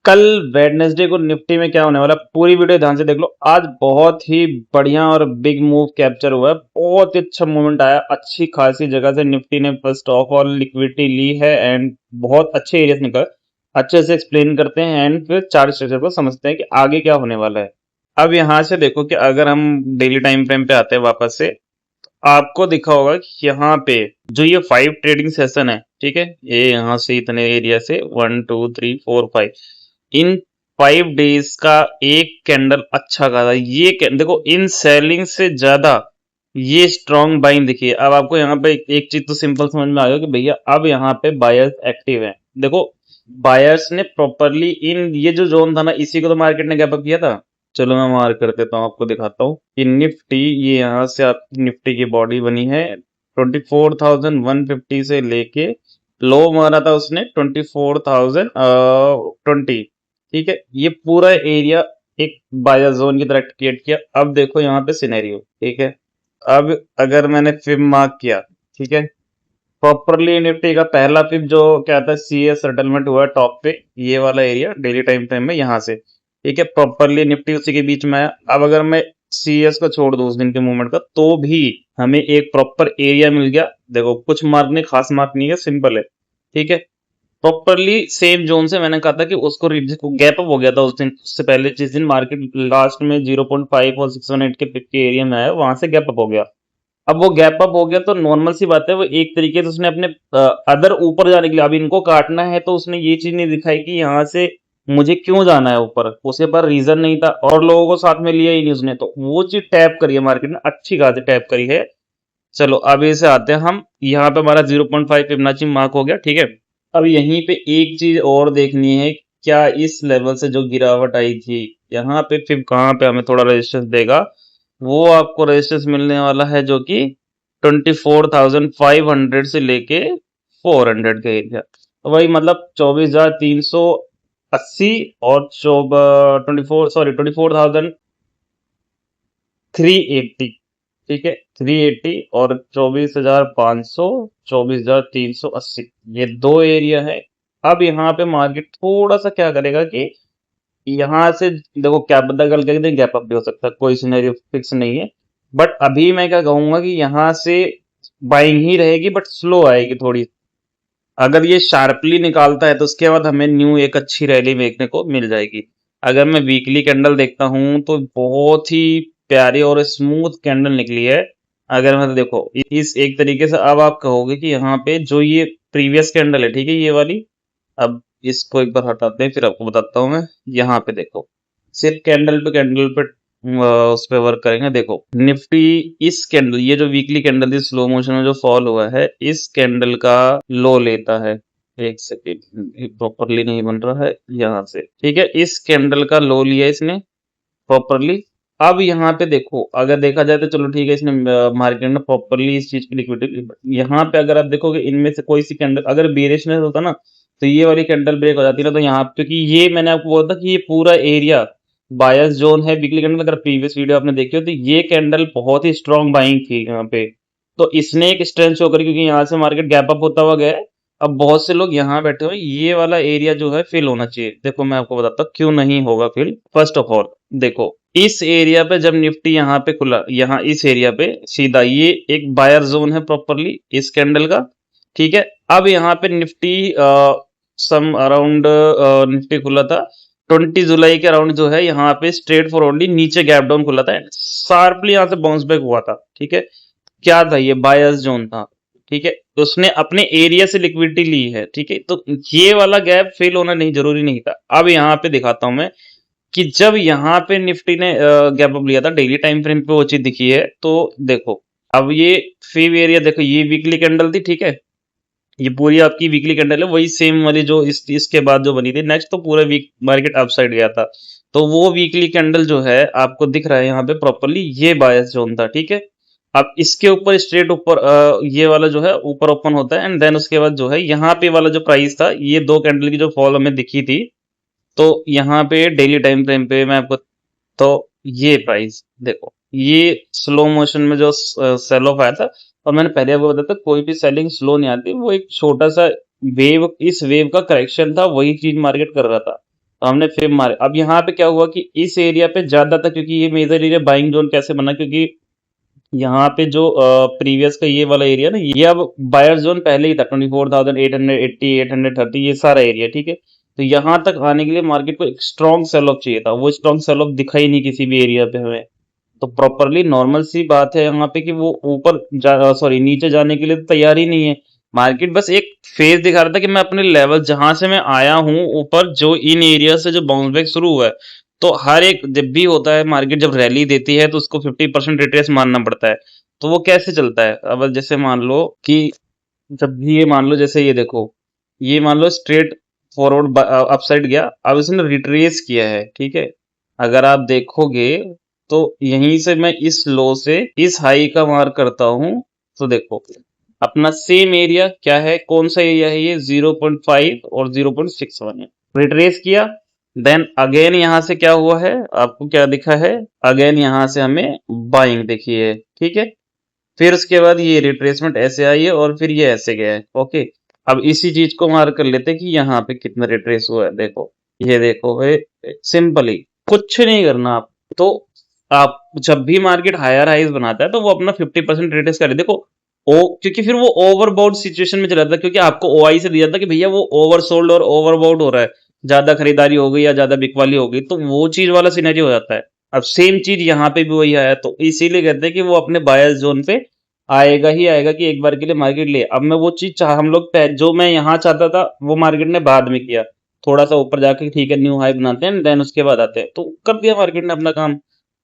कल वेडनेसडे को निफ्टी में क्या होने वाला है, पूरी वीडियो ध्यान से देख लो। आज बहुत ही बढ़िया और बिग मूव कैप्चर हुआ है। बहुत ही अच्छा मूवमेंट आया, अच्छी खासी जगह से निफ्टी ने फर्स्ट ऑफ ऑल लिक्विडिटी ली है एंड बहुत अच्छे एरिया से निकल। अच्छे से एक्सप्लेन करते हैं एंड फिर चार्ट स्ट्रक्चर को समझते हैं कि आगे क्या होने वाला है। अब यहाँ से देखो कि अगर हम डेली टाइम फ्रेम पे आते हैं वापस से, आपको दिखा होगा कि यहाँ पे जो ये 5 ट्रेडिंग सेशन है, ठीक है, ये यहाँ से इतने एरिया से 1 2 3 4 5, इन 5 डेज का एक कैंडल अच्छा खासा देखो, इन सेलिंग से ज्यादा ये स्ट्रॉन्ग बाइंग दिखी है। अब आपको यहाँ पे एक चीज तो सिंपल समझ में आ गया कि भैया अब यहाँ पे बायर्स एक्टिव हैं। देखो, बायर्स ने प्रॉपरली इन ये जो जोन था ना, इसी को तो मार्केट ने गैप अप किया था। चलो मैं मार्क कर देता हूँ, आपको दिखाता हूँ कि निफ्टी, ये यहाँ से आपकी निफ्टी की बॉडी बनी है 24,150 से लेके लो मारा था उसने 24,020, ठीक है। ये पूरा एरिया एक बायर जोन की तरह क्रिएट किया। अब देखो यहाँ पे सिनेरियो, ठीक है। अब अगर मैंने फिब मार्क किया, ठीक है, प्रॉपरली निफ्टी का पहला फिब जो क्या था, सीएस सेटलमेंट हुआ टॉप पे, ये वाला एरिया डेली टाइम फ्रेम में यहाँ से, ठीक है, प्रॉपरली निफ्टी उसी के बीच में आया। अब अगर मैं सीएस को छोड़ दूं उस दिन के मूवमेंट का, तो भी हमें एक प्रॉपर एरिया मिल गया। देखो, कुछ मार्क नहीं, खास मार्क नहीं है, सिंपल है, ठीक है। प्रॉपरली सेम जोन से मैंने कहा था कि उसको गैप अप हो गया था उस दिन, उससे पहले जिस दिन मार्केट लास्ट में 0.5 और 618 के पिप के एरिया में आया, वहां से गैप अप हो गया। अब वो गैप अप हो गया तो नॉर्मल सी बात है, वो एक तरीके से उसने अपने अदर ऊपर जाने के लिए, अब इनको काटना है तो उसने ये चीज नहीं दिखाई कि यहाँ से मुझे क्यों जाना है ऊपर, उसके पास रीजन नहीं था और लोगों को साथ में लिया ही नहीं उसने, तो वो चीज टैप करी है मार्केट ने, अच्छी खासी टैप करी है। चलो अब इसे आते हैं हम, यहाँ पे हमारा 0.5 फिबोनाची मार्क हो गया, ठीक है। अब यहीं पे एक चीज और देखनी है, क्या इस लेवल से जो गिरावट आई थी, यहाँ पे फिर कहाँ पे हमें थोड़ा रेजिस्टेंस देगा, वो आपको रेजिस्टेंस मिलने वाला है जो कि 24,500 से लेके 400 का एरिया, तो वही मतलब 24,380 और 24,380, ठीक है, 380 और 24,500, 24,380, ये दो एरिया है। अब यहाँ पे मार्केट थोड़ा सा क्या करेगा कि यहाँ से देखो, क्या पता कल के दिन गैप अप भी हो सकता है, कोई सिनेरियो फिक्स नहीं है। बट अभी मैं क्या कहूंगा कि यहाँ से बाइंग ही रहेगी, बट स्लो आएगी थोड़ी। अगर ये शार्पली निकालता है तो उसके बाद हमें न्यू एक अच्छी रैली देखने को मिल जाएगी। अगर मैं वीकली कैंडल देखता हूं तो बहुत ही प्यारी और स्मूथ कैंडल निकली है। अगर मैं देखो इस एक तरीके से, अब आप कहोगे कि यहाँ पे जो ये प्रीवियस कैंडल है, ठीक है, ये वाली, अब इसको एक बार हटाते हैं फिर आपको बताता हूँ मैं। यहाँ पे देखो, सिर्फ कैंडल पे उस पे वर्क करेंगे। देखो, निफ्टी इस कैंडल, ये जो वीकली कैंडल थी स्लो मोशन में जो फॉल हुआ है, इस कैंडल का लो लेता है। एक सेकेंड, प्रॉपरली नहीं बन रहा है यहाँ से, ठीक है, इस कैंडल का लो लिया इसने प्रॉपरली। अब यहाँ पे देखो, अगर देखा जाए तो चलो ठीक है, इसने मार्केट में प्रॉपरली इस चीज की लिक्विडिटी, यहाँ पे अगर आप देखोगे इनमें से कोई सी कैंडल अगर बेरिशनेस होता ना, तो ये वाली कैंडल ब्रेक हो जाती ना, तो यहाँ, क्योंकि ये मैंने आपको बोला था कि ये पूरा एरिया बायस जोन है वीकली कैंडल। अगर प्रीवियस वीडियो आपने देखी हो तो ये कैंडल बहुत ही स्ट्रॉन्ग बाइंग थी यहाँ पे, तो इसने एक स्ट्रेंथ शो करी, क्योंकि यहाँ से मार्केट गैप अप होता हुआ गया है। अब बहुत से लोग यहाँ बैठे हुए, ये वाला एरिया जो है फिल होना चाहिए। देखो मैं आपको बताता हूँ क्यों नहीं होगा फिल। फर्स्ट ऑफ ऑल देखो, इस एरिया पे जब निफ्टी यहाँ पे खुला, यहाँ इस एरिया पे सीधा, ये एक बायर जोन है प्रॉपरली इस कैंडल का, ठीक है। अब यहाँ पे निफ्टी सम अराउंड निफ्टी खुला था 20 जुलाई के अराउंड, जो है यहाँ पे स्ट्रेट फॉरवर्डली नीचे गैप डाउन खुला था, शार्पली यहाँ से बाउंस बैक हुआ था, ठीक है। क्या था ये, बायस जोन था, ठीक है, तो उसने अपने एरिया से लिक्विडिटी ली है, ठीक है। तो ये वाला गैप फेल होना नहीं जरूरी नहीं था। अब यहाँ पे दिखाता हूं मैं कि जब यहाँ पे निफ्टी ने गैप अप लिया था डेली टाइम फ्रेम पे, वो चीज दिखी है। तो देखो, अब ये फेव एरिया देखो, ये वीकली कैंडल थी, ठीक है, ये पूरी आपकी वीकली कैंडल है, वही सेम वाली जो इसके बाद जो बनी थी नेक्स्ट, तो पूरा वीक मार्केट अपसाइड गया था। तो वो वीकली कैंडल जो है आपको दिख रहा है यहाँ पे प्रॉपरली, ये बायस जोन था, ठीक है। अब इसके ऊपर स्ट्रेट ऊपर ये वाला जो है ऊपर ओपन होता है, एंड देन उसके बाद जो है यहाँ पे वाला जो प्राइस था, ये दो कैंडल की जो फॉल हमें दिखी थी, तो यहाँ पे डेली टाइम फ्रेम पे मैं आपको, तो ये प्राइस देखो, ये स्लो मोशन में जो सेल ऑफ आया था, और मैंने पहले आपको बताया था कोई भी सेलिंग स्लो नहीं आती, वो एक छोटा सा वेव, इस वेव का करेक्शन था, वही चीज मार्केट कर रहा था। तो हमने फिर मारे। अब यहाँ पे क्या हुआ कि इस एरिया पे ज्यादा था, क्योंकि ये मेजर एरिया बाइंग जोन कैसे बना, क्योंकि यहाँ पे जो प्रीवियस का ये वाला एरिया ना, ये अब बायर जोन पहले ही था 24,880 830, ये सारा एरिया, ठीक है। तो यहाँ तक आने के लिए मार्केट को एक स्ट्रॉन्ग सेल ऑफ चाहिए था, वो स्ट्रॉन्ग सेल ऑफ दिखा ही नहीं किसी भी एरिया पे हमें। तो प्रॉपरली नॉर्मल सी बात है यहाँ पे कि वो ऊपर सॉरी नीचे जाने के लिए तो तैयार ही नहीं है। मार्केट बस एक फेज दिखा रहा था कि मैं अपने लेवल जहां से मैं आया हूँ ऊपर, जो इन एरिया से जो बाउंस बैक शुरू हुआ है, तो हर एक जब भी होता है मार्केट जब रैली देती है तो उसको 50% रिट्रेस मानना पड़ता है। तो वो कैसे चलता है, अब जैसे मान लो कि जब भी ये मान लो, जैसे ये देखो, ये मान लो स्ट्रेट फॉरवर्ड अपसाइड गया, अब इसने रिट्रेस किया है, ठीक है। अगर आप देखोगे तो यहीं से मैं इस लो से इस हाई का मार्क करता हूं, तो देखो अपना सेम एरिया क्या है, कौन सा एरिया है ये, 0.5 और 0.61 है। रिट्रेस किया, देन अगेन यहां से क्या हुआ है, आपको क्या दिखा है, अगेन यहां से हमें बाइंग देखी है, ठीक है। फिर उसके बाद ये रिट्रेसमेंट ऐसे आई है और फिर ये ऐसे गया है, ओके। अब इसी चीज को मार्क कर लेते हैं कि यहाँ पे कितना रिट्रेस हुआ है, देखो ये देखो है, सिंपली कुछ नहीं करना आप। तो आप जब भी मार्केट हायर हाइज बनाता है तो वो अपना 50% रिट्रेस करे, देखो ओ, क्योंकि फिर वो ओवरबाउट सिचुएशन में चला जाता है, क्योंकि आपको ओआई से दिया था कि भैया वो ओवरसोल्ड और ओवरबाउट हो रहा है, ज्यादा खरीदारी हो गई या ज्यादा बिकवाली हो गई, तो वो चीज वाला सिनेरियो हो जाता है। अब सेम चीज यहाँ पे भी वही आया, तो इसीलिए कहते हैं कि वो अपने बायस जोन पे आएगा ही आएगा कि एक बार के लिए मार्केट ले। अब मैं वो चीज चाह हम लोग जो मैं यहाँ चाहता था वो मार्केट ने बाद में किया, थोड़ा सा ऊपर जाके ठीक है न्यू हाई बनाते हैं, देन उसके बाद आते हैं, तो कर दिया मार्केट ने अपना काम।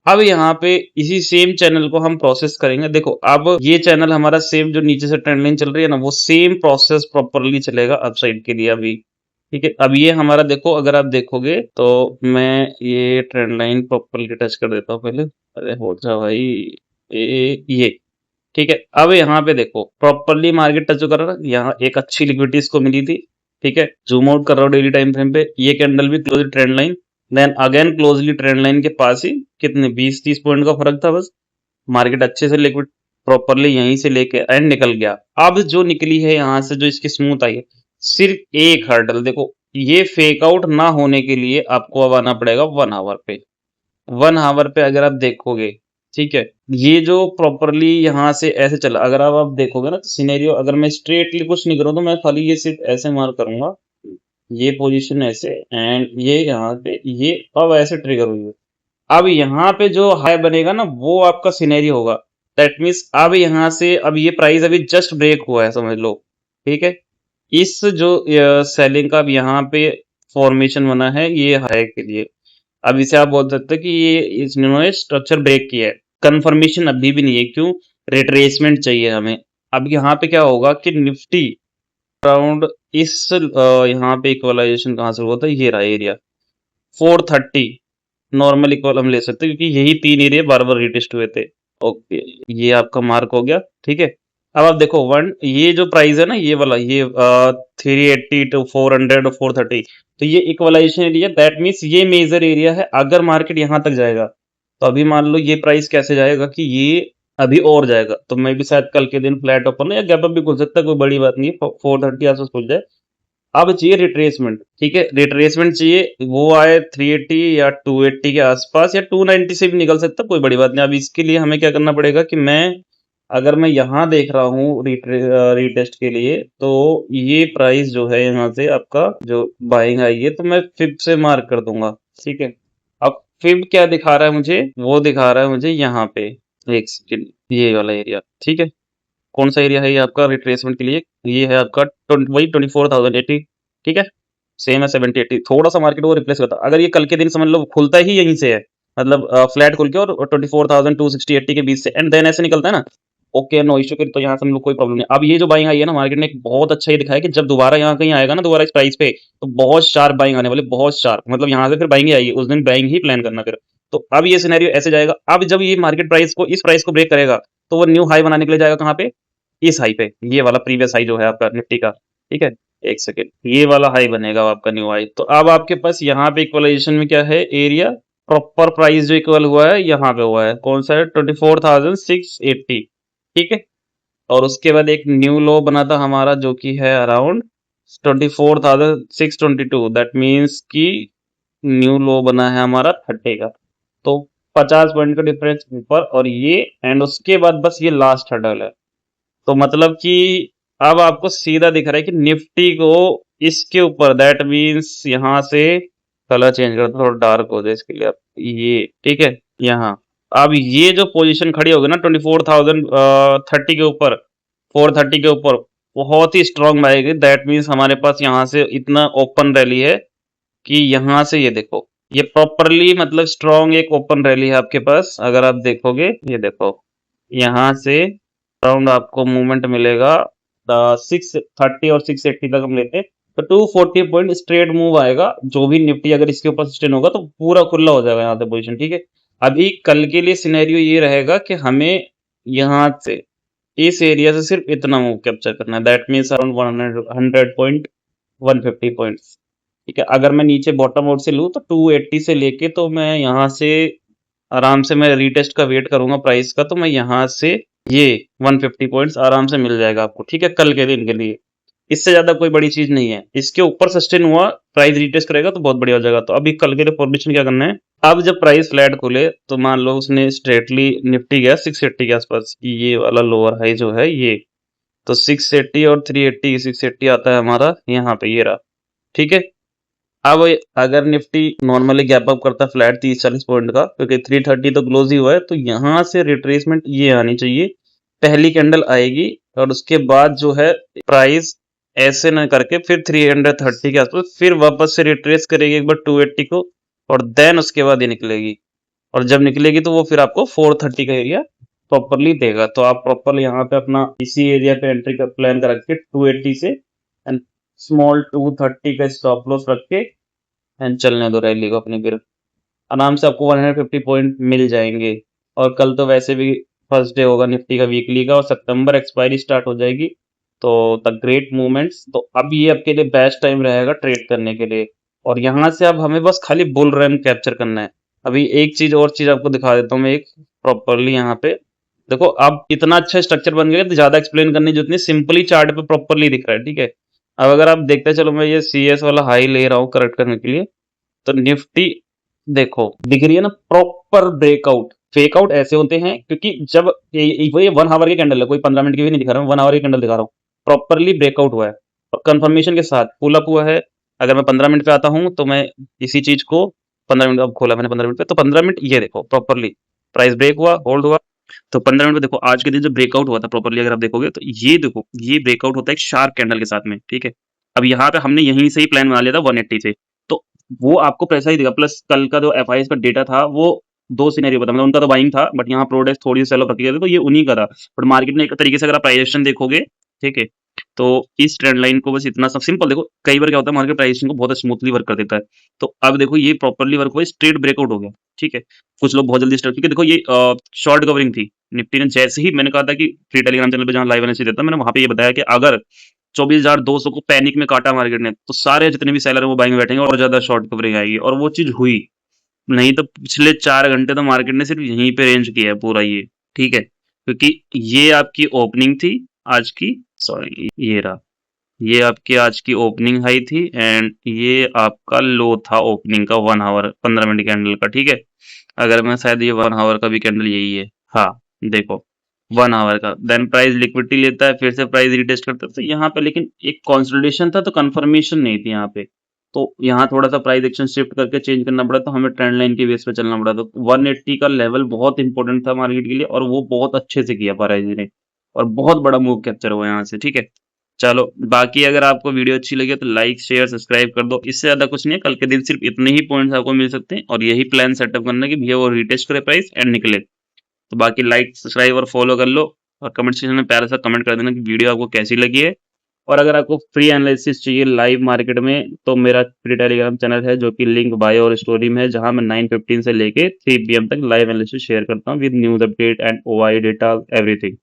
अब यहाँ पे इसी सेम चैनल को हम प्रोसेस करेंगे, देखो अब ये चैनल हमारा सेम जो नीचे से ट्रेंड लाइन चल रही है ना, वो सेम प्रोसेस प्रॉपरली चलेगा अपसाइड के लिए अभी, ठीक है। अब ये हमारा देखो, अगर आप देखोगे तो मैं ये ट्रेंड लाइन प्रॉपरली टच कर देता हूँ पहले, अरे हो जा भाई, ये ठीक है। अब यहाँ पे देखो प्रॉपरली मार्केट टच कर रहा है, यहाँ एक अच्छी लिक्विडिटी इसको मिली थी, ठीक है। जूम आउट कर रहा हूँ डेली टाइम फ्रेम पे, ये कैंडल भी closely trend line, then again closely trend line के पास ही, कितने 20-30 पॉइंट का फर्क था बस। मार्केट अच्छे से लिक्विड प्रॉपरली यहीं से लेके एंड निकल गया। अब जो निकली है यहाँ से जो इसकी स्मूथ आई है, सिर्फ एक हर्डल देखो, ये फेक आउट ना होने के लिए आपको अब आना पड़ेगा 1 आवर पे। 1 आवर पे अगर आप देखोगे, ठीक है, ये जो प्रॉपरली यहाँ से ऐसे चला, अगर आप देखोगे ना सिनेरियो, अगर मैं स्ट्रेटली कुछ नहीं करूँ तो मैं खाली ये सिर्फ ऐसे मार्क करूंगा, ये पोजीशन ऐसे एंड ये यहाँ पे, ये अब ऐसे ट्रिगर हुई है। अब यहाँ पे जो हाई बनेगा ना वो आपका सिनेरियो होगा, दैट मीन्स अब यहाँ से, अब ये प्राइस अभी जस्ट ब्रेक हुआ है समझ लो, ठीक है। इस जो सेलिंग का अब यहाँ पे फॉर्मेशन बना है ये हाई के लिए, अब इसे आप बोल सकते हो कि ये इन्होंने स्ट्रक्चर ब्रेक किया है। कंफर्मेशन अभी भी नहीं है, क्यों, रिट्रेसमेंट चाहिए हमें। अब यहाँ पे क्या होगा कि निफ्टी अराउंड इस यहाँ पे इक्वलाइजेशन कहाँ से हुआ था, ये रहा एरिया 430, नॉर्मल इक्वल हम ले सकते हैं क्योंकि यही 3 एरिया बार बार रिटेस्ट हुए थे, ओके। ये आपका मार्क हो गया, ठीक है। अब आप देखो वन, ये जो प्राइस है ना ये वाला, ये 380 टू 400 और 430, तो ये इक्वलाइजेशन एरिया, दैट मीन्स ये मेजर एरिया है। अगर मार्केट यहाँ तक जाएगा तो अभी मान लो ये प्राइस कैसे जाएगा कि ये अभी और जाएगा, तो मैं भी शायद कल के दिन फ्लैट ओपन या गैप अप भी खुल सकता है, कोई बड़ी बात नहीं है, 430 आसपास खुल जाए। अब चाहिए रिट्रेसमेंट, ठीक है, रिट्रेसमेंट चाहिए, वो आए 380 या 280 के आसपास या 290 से भी निकल सकता, कोई बड़ी बात नहीं। अब इसके लिए हमें क्या करना पड़ेगा कि मैं, अगर मैं यहाँ देख रहा हूँ रीटेस्ट के लिए, तो ये प्राइस जो है यहाँ से आपका जो बाइंग आई है, तो मैं फिब से मार्क कर दूंगा, ठीक है। अब फिब क्या दिखा रहा है मुझे, वो दिखा रहा है मुझे यहाँ पे, एक सेकंड, ये वाला एरिया, ठीक है। कौन सा एरिया है ये आपका रिट्रेसमेंट के लिए, ये है आपका वही 24,080, ठीक है। सेम है 70-80, थोड़ा सा मार्केट वो रिप्लेस करता, अगर ये कल के दिन समझ लो खुलता ही यहीं से है, मतलब फ्लैट खुल के और 24,260-80 के बीच से एंड देन ऐसे निकलता है ना, ओके नो इश्यू, फिर तो यहाँ से हम लोग कोई प्रॉब्लम नहीं। अब ये जो बाइंग आई है ना, मार्केट ने एक बहुत अच्छा ये दिखाया कि जब दोबारा यहाँ कहीं आएगा ना, दोबारा इस प्राइस पे, तो बहुत शार्प बाइंग आने वाली, बहुत शार्प, मतलब यहाँ से फिर बाइंग ही आएगी, उस दिन बाइंग ही प्लान करना फिर। तो अब ये सिनेरियो ऐसे जाएगा, अब जब ये मार्केट प्राइस को, इस प्राइस को ब्रेक करेगा, तो वो न्यू हाई बनाने के लिए जाएगा कहाँ पे, इस हाई पे, ये वाला प्रीवियस हाई जो है आपका निफ्टी का, ठीक है। एक सेकेंड, ये वाला हाई बनेगा आपका न्यू हाई, तो अब आपके पास यहाँ पे इक्वलाइजेशन में क्या है, एरिया प्रॉपर प्राइस जो इक्वल हुआ है यहाँ पे हुआ है, कौन सा है, 24,680, ठीक है। और उसके बाद एक न्यू लो बना था हमारा जो कि है अराउंड 24,622, दैट मीन्स कि न्यू लो बना है हमारा 30 का। तो 50 पॉइंट का डिफरेंस ऊपर और ये, एंड उसके बाद बस ये लास्ट हर्डल है। तो मतलब कि अब आपको सीधा दिख रहा है कि निफ्टी को इसके ऊपर, दैट मीन्स यहाँ से कलर चेंज करता थोड़ा डार्क हो जाए इसके लिए आप, ये ठीक है। यहाँ अब ये जो पोजीशन खड़ी होगी ना 24,030 के ऊपर, 430 के ऊपर, बहुत ही स्ट्रांग आएगी। दैट मीन्स हमारे पास यहाँ से इतना ओपन रैली है कि यहाँ से ये देखो, ये प्रॉपरली मतलब स्ट्रांग एक ओपन रैली है आपके पास। अगर आप देखोगे, ये देखो यहाँ से अराउंड आपको मूवमेंट मिलेगा 630 और 680 तक हम लेते हैं तो 240 पॉइंट स्ट्रेट मूव आएगा। जो भी निफ्टी अगर इसके ऊपर सस्टेन होगा तो पूरा खुला हो जाएगा यहाँ से पोजीशन, ठीक है। अभी कल के लिए सिनेरियो ये रहेगा कि हमें यहाँ से इस एरिया से सिर्फ इतना मूव कैप्चर करना है, that means around 100 point, 150 points, ठीक है। अगर मैं नीचे बॉटम आउट से लूँ तो 280 से लेके, तो मैं यहाँ से आराम से मैं रीटेस्ट का वेट करूंगा प्राइस का, तो मैं यहाँ से ये 150 पॉइंट्स आराम से मिल जाएगा आपको, ठीक है, कल के दिन के लिए। इससे ज्यादा कोई बड़ी चीज नहीं है। इसके ऊपर सस्टेन हुआ, प्राइस रीटेस्ट करेगा तो बहुत बढ़िया हो जाएगा। तो अभी कल के लिए फॉर्मेशन क्या करना है, अब जब प्राइस फ्लैट खुले तो मान लो उसने स्ट्रेटली निफ्टी गया 680 के आसपास, ये वाला लोअर हाई जो है ये, तो 680 और 380, 680 आता है हमारा यहाँ पे, ये रहा, ठीक है। अब अगर निफ्टी नॉर्मली गैप अप करता है फ्लैट 30-40 पॉइंट का, क्योंकि 330 तो क्लोज ही हुआ है, तो यहाँ से रिट्रेसमेंट ये आनी चाहिए, पहली कैंडल आएगी और उसके बाद जो है प्राइस ऐसे न करके फिर 330 के आसपास फिर वापस से रिट्रेस करेगी एक बार 280 को, और देन उसके बाद ये निकलेगी। और जब निकलेगी तो वो फिर आपको 430 का एरिया प्रॉपरली देगा। तो आप प्रॉपरली यहाँ पे अपना इसी एरिया पे एंट्री का प्लान कर रखे 280 से, एंड स्मॉल 230 का स्टॉप लॉस रख के एंड चलने दो रैली को अपनी, फिर आराम से आपको 150 पॉइंट मिल जाएंगे। और कल तो वैसे भी फर्स्ट डे होगा निफ्टी का वीकली का, और सितंबर एक्सपायरी स्टार्ट हो जाएगी, तो द ग्रेट मूवमेंट्स। तो अब ये आपके लिए बेस्ट टाइम रहेगा ट्रेड करने के लिए। और यहाँ से अब हमें बस खाली बुल रन कैप्चर करना है। अभी एक चीज और चीज आपको दिखा देता हूँ मैं, एक प्रॉपरली यहाँ पे देखो, अब इतना अच्छा स्ट्रक्चर बन गया तो ज्यादा एक्सप्लेन करने जितनी सिंपली चार्ट पे प्रॉपरली दिख रहा है, ठीक है। अब अगर आप देखते चलो, मैं ये सी एस वाला हाई ले रहा हूँ करेक्ट करने के लिए, तो निफ्टी देखो दिख रही है ना प्रॉपर ब्रेकआउट। फेक आउट ऐसे होते हैं क्योंकि जब ये 1 आवर की कैंडल है, कोई 15 मिनट की भी नहीं दिखा रहा हूँ, 1 आवर की कैंडल दिखा रहा हूँ, प्रॉपरली ब्रेकआउट हुआ है और कंफर्मेशन के साथ पुल अप हुआ है। अगर मैं 15 मिनट पे आता हूँ तो मैं इसी चीज को 15 मिनट, अब खोला मैंने 15 मिनट पे, तो 15 मिनट ये देखो प्रॉपरली प्राइस ब्रेक हुआ, होल्ड हुआ। तो 15 मिनट पे देखो आज के दिन जो ब्रेकआउट हुआ था प्रॉपरली, अगर आप देखोगे तो ये देखो ये ब्रेकआउट होता है एक शार्प कैंडल के साथ में, ठीक है। अब यहाँ पे हमने यहीं से ही प्लान बना लिया था 180 से, तो वो आपको पैसा ही देगा। प्लस कल का जो एफ का डेटा था वो दो सिनेरियो पता, मतलब उनका तो बाइंग था, बट यहाँ प्रोडक्ट थोड़ी सी सेल ऑफ रखी गई थी, तो ये उन्हीं का था। बट मार्केट में एक तरीके से अगर आप प्राइजेशन देखोगे, ठीक है, तो इस ट्रेंड लाइन को बस इतना सब सिंपल देखो, कई बार क्या होता है मार्केट प्राइजेशन को बहुत स्मूथली वर्क कर देता है। तो अब देखो ये प्रॉपरली वर्क हुआ, स्ट्रेट ब्रेकआउट हो गया, ठीक है। कुछ लोग बहुत जल्दी स्टार्ट, क्योंकि देखो ये शॉर्ट कवरिंग थी निफ्टी ने। जैसे ही मैंने कहा था कि फ्री टेलीग्राम चैनल पे जहाँ लाइव एनालिसिस देता, मैंने वहां पे ये बताया कि अगर 24,200 को पैनिक में काटा मार्केट ने, तो सारे जितने भी सेलर है वो बाइंग में बैठेंगे और ज्यादा शॉर्ट कवरिंग आएगी, और वो चीज हुई। नहीं तो पिछले 4 घंटे तो मार्केट ने सिर्फ यहीं पे रेंज किया है पूरा ये, ठीक है। क्योंकि ये आपकी ओपनिंग थी आज की, सॉरी ये रहा, ये आपकी आज की ओपनिंग हाई थी, एंड ये आपका लो था ओपनिंग का 1 आवर 15 मिनट कैंडल का, ठीक है। अगर मैं शायद ये 1 आवर का भी कैंडल यही है, हाँ देखो 1 आवर का, देन प्राइस लिक्विडिटी लेता है, फिर से प्राइस रिटेस्ट करता है, तो यहाँ पे लेकिन एक कंसोलिडेशन था तो कंफर्मेशन नहीं थी यहाँ पे। तो यहाँ थोड़ा सा प्राइस एक्शन शिफ्ट करके चेंज करना पड़ा, तो हमें ट्रेंड लाइन के बेस पे चलना पड़ा। तो 180 का लेवल बहुत इंपॉर्टेंट था मार्केट के लिए, और वो बहुत अच्छे से किया प्राइस ने, और बहुत बड़ा मूव कैप्चर हुआ यहाँ से, ठीक है। चलो बाकी अगर आपको वीडियो अच्छी लगे तो लाइक शेयर सब्सक्राइब कर दो। इससे ज्यादा कुछ नहीं है, कल के दिन सिर्फ इतने ही पॉइंट्स आपको मिल सकते हैं, और यही प्लान सेटअप करना है कि भैया वो रिटेस्ट करे प्राइस एंड निकले। तो बाकी लाइक सब्सक्राइब और फॉलो कर लो, और कमेंट सेक्शन में प्यारा सा कमेंट कर देना कि वीडियो आपको कैसी लगी है। और अगर आपको फ्री एनालिसिस चाहिए लाइव मार्केट में, तो मेरा फ्री टेलीग्राम चैनल है जो कि लिंक बायो और स्टोरी में है, जहां मैं 9:15 से लेके 3 PM तक लाइव एनालिसिस शेयर करता हूँ with news update and OI data everything.